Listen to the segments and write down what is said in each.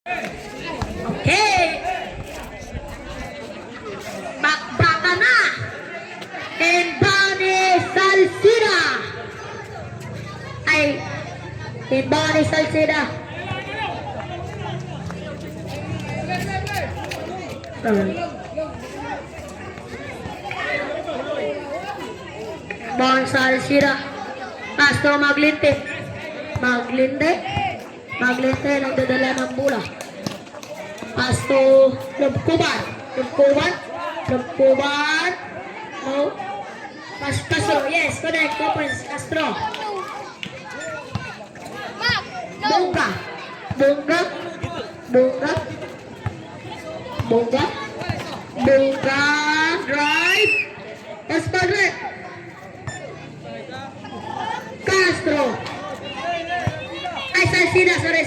Okay. Bakbaka na. And Bonnie Salcida. Ay, and Bonnie Salcida. Bonnie Salcida. Castro Maglinte. Maglinte nagdadala ng bola. Pasto Lubkuban. No. Castro, yes, correct. Opens Castro. Bunga. Drive. Espadre. Castro. Ay, Salcida, sorry.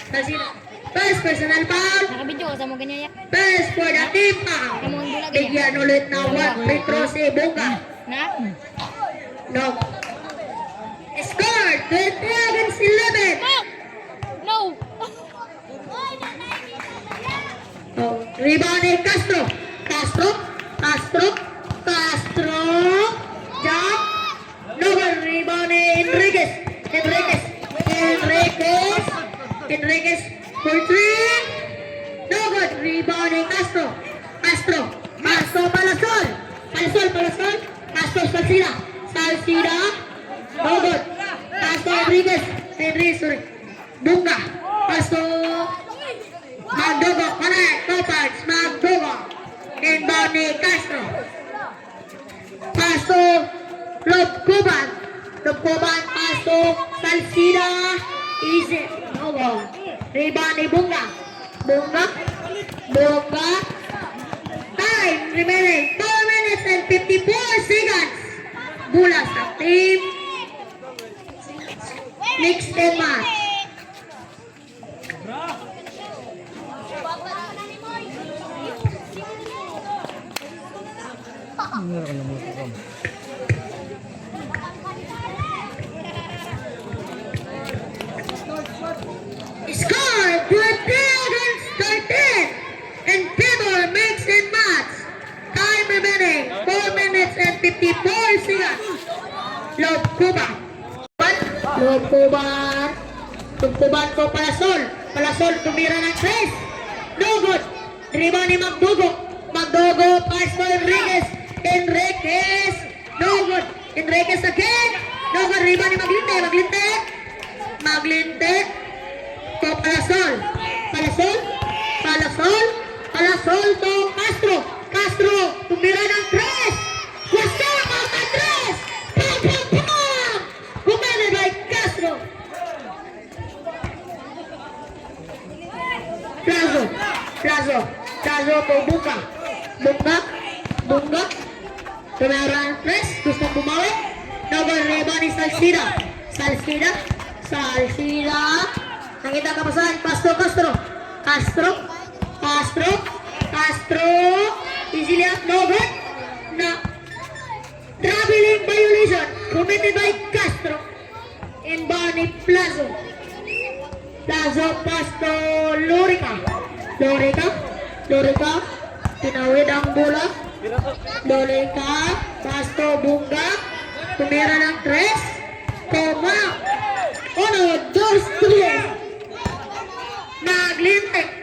Salcida. First personal foul. Nakabidyo ka sa mga ganyan ya. First for the team. Bigyan ulit na 1 free throw si Bunga. Na? No. Score 20 against 11. No! Oh, rebound ni Castro. Jump. No good. Rebound ni Enriquez. For 3. No good. Rebound ni Castro. Palasol. Castro Salcida. No good. Castro Enriquez. Sorry. Bunga. Castro Magdogo. Correct. Topaz. Magdogo. And Bonnie Castro. Pasto Lubkuban. Pasto Salcida. Easy. No goal. Rebound ni Bunga. Time remaining 4 minutes and 54 seconds. Bola sa team. Mix and match. Score 20 against 13 and favor mix and match. Time remaining 4 minutes and 54 seconds. Lubkuban ko Palasol tumira ng 3. No good. Rebound ni Magdogo. Pass to Enriquez. No good. Enriquez again. No good. Rebound ni Maglinte. To Palasol to Castro tumira ng 3. Gusto mga 3. Committed by Castro. Plazo to Bunga. Tumira ng 3. Gusto bumawi. Double rebound ni Salcida. Nakita ka pasahan. Castro. Easily up. No good. Traveling violation. Committed by Castro. And Bonnie Plazo. Pass to Lorica. Tinawid ang bola. Lorica. Pass to Bunga. Tumira ng 3. Koma. 1, 2, 3.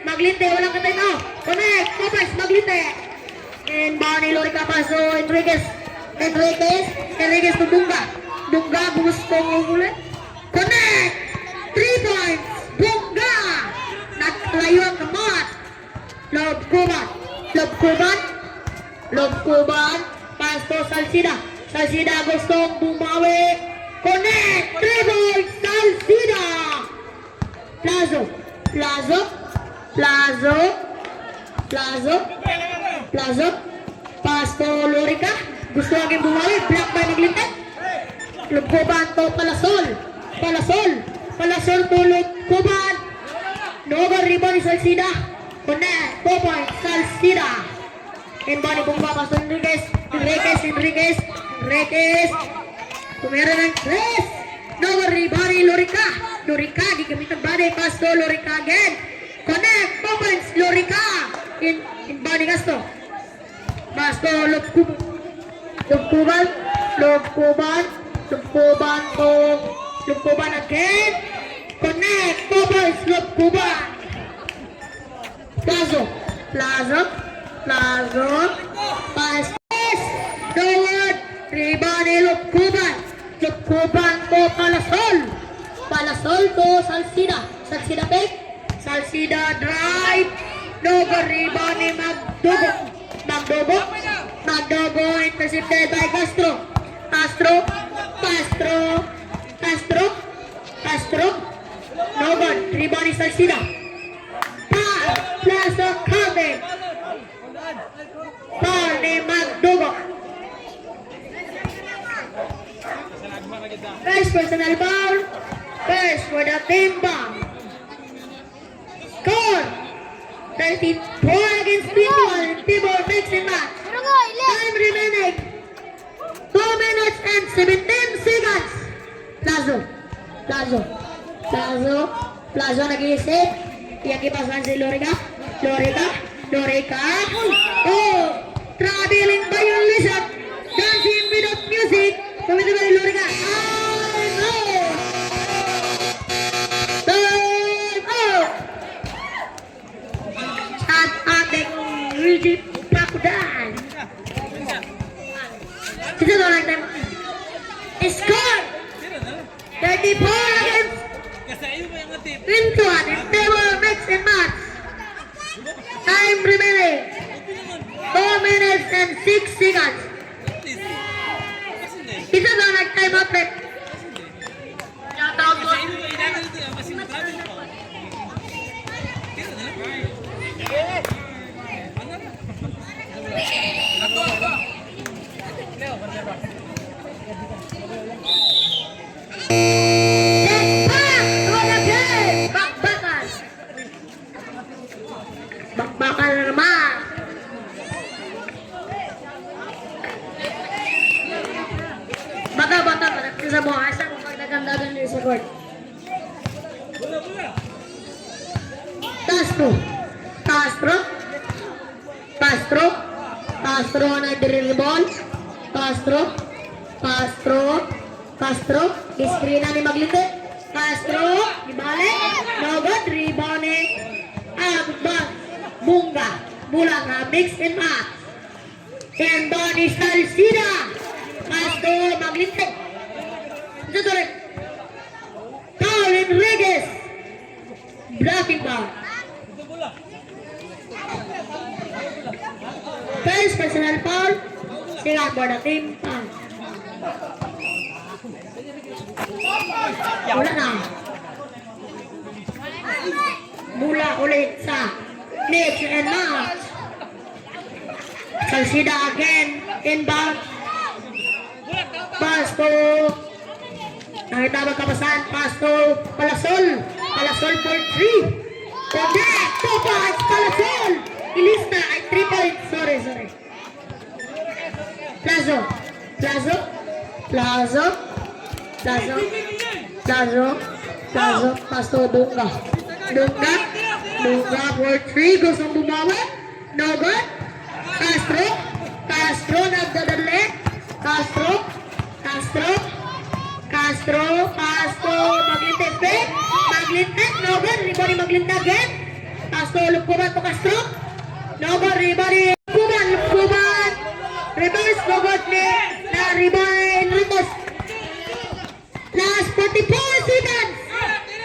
Maglinte. Walang katay na. Connect. Topaz. Maglinte. And Bonnie Lorica pass to Enriquez to Bunga. Gusto ulit. Connect. 3 points. Bunga. Naglayo ang kamat. Lubkuban. Pass to Salcida gustong bumawi. Connect. 3 points. Salcida. Plazo. Pass to Lorica. Gusto aging bumawi. Block by Maglinte. Lubkuban to Palasol to Lubkuban. No good. Rebound ni Salcida. Connect. 2 points. Salcida. And Bonnie Bunga. Pass to Enriquez. Tumira ng 3. No good. Rebound ni Lorica. Gigamit ang body. Pass to Lorica again. inbounding Castro. Castro, Lubkuban again. Connect, Cobras, Lubkuban. Plazo, pass, forward, rebound, Lubkuban to Palasol to Salcida pick, Salcida drive, no good rebound ni Magdogo intercepted by Castro, no good rebound ni Salcida, Plazo coming, foul ni Magdogo. First personal foul. First for the Timba. Score 34 against 21. Tibor makes it match. Time remaining 2 minutes and 17 seconds. Plazo nag-iisip. Iyakipasan si Lorica. Oh! Traveling by your listen. Dancing without music. Coming by Lorica. At ating Rigid Pakudan. Sino to lang tayo? Score! 34 against 21. And they will mix and match. Time remaining 4 minutes and 6 seconds. Ito na nag-time up rin. Bakbakal na naman. Bata-bata pa natin sa buhay. Asa kung pagdagandagan nyo sa court. Castro na dribble. Castro. Screen na ni Maglite. Castro. Ibalik. No good. Rebounding. Bunga. Mix and match. And Donnie Salcida. Castro. Maglite. Ito rin. Colin Regis. Blocking ball. First personal foul. Second for the team. Wala na. Mula ulit sa mix and match. Salcida again. Inbound. Pass to. Nakita magkapasan. Pass to Palasol for 3. Connect. 2 points. Palasol. Ilista ay 3 points. Sorry. Plazo. Pass to Dunga for 3. Gusto bumawi. No good. Castro nagdadali. Castro. Maglinte. No good. Rebound ni Maglinte again. Castro, Lubkuban to Castro. No good. Rebound. Lubkuban. Reverse. No good ni. Na rebound Enriquez. Last 44 seconds.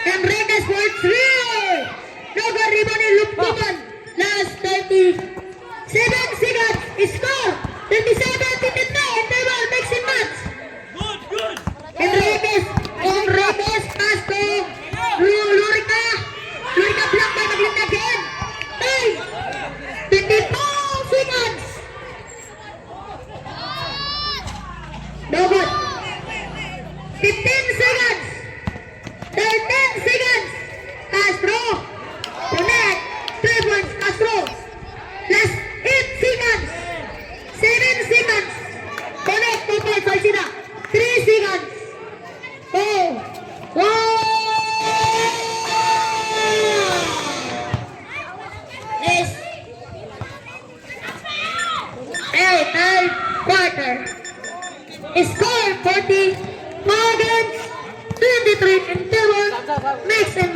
Enriquez for 3. No good. Rebound ni Lubkuban. Last 37 seconds. Score. 37-59. And they will mix and match. Good. Enriquez, Castro, Lurica block by Maglinte again. Time, 54 seconds. No good. 15 seconds. 13 seconds. Castro, connect. 3 points, Castro. third quarter. Score 40, Morgan 23 and Tibor, mix and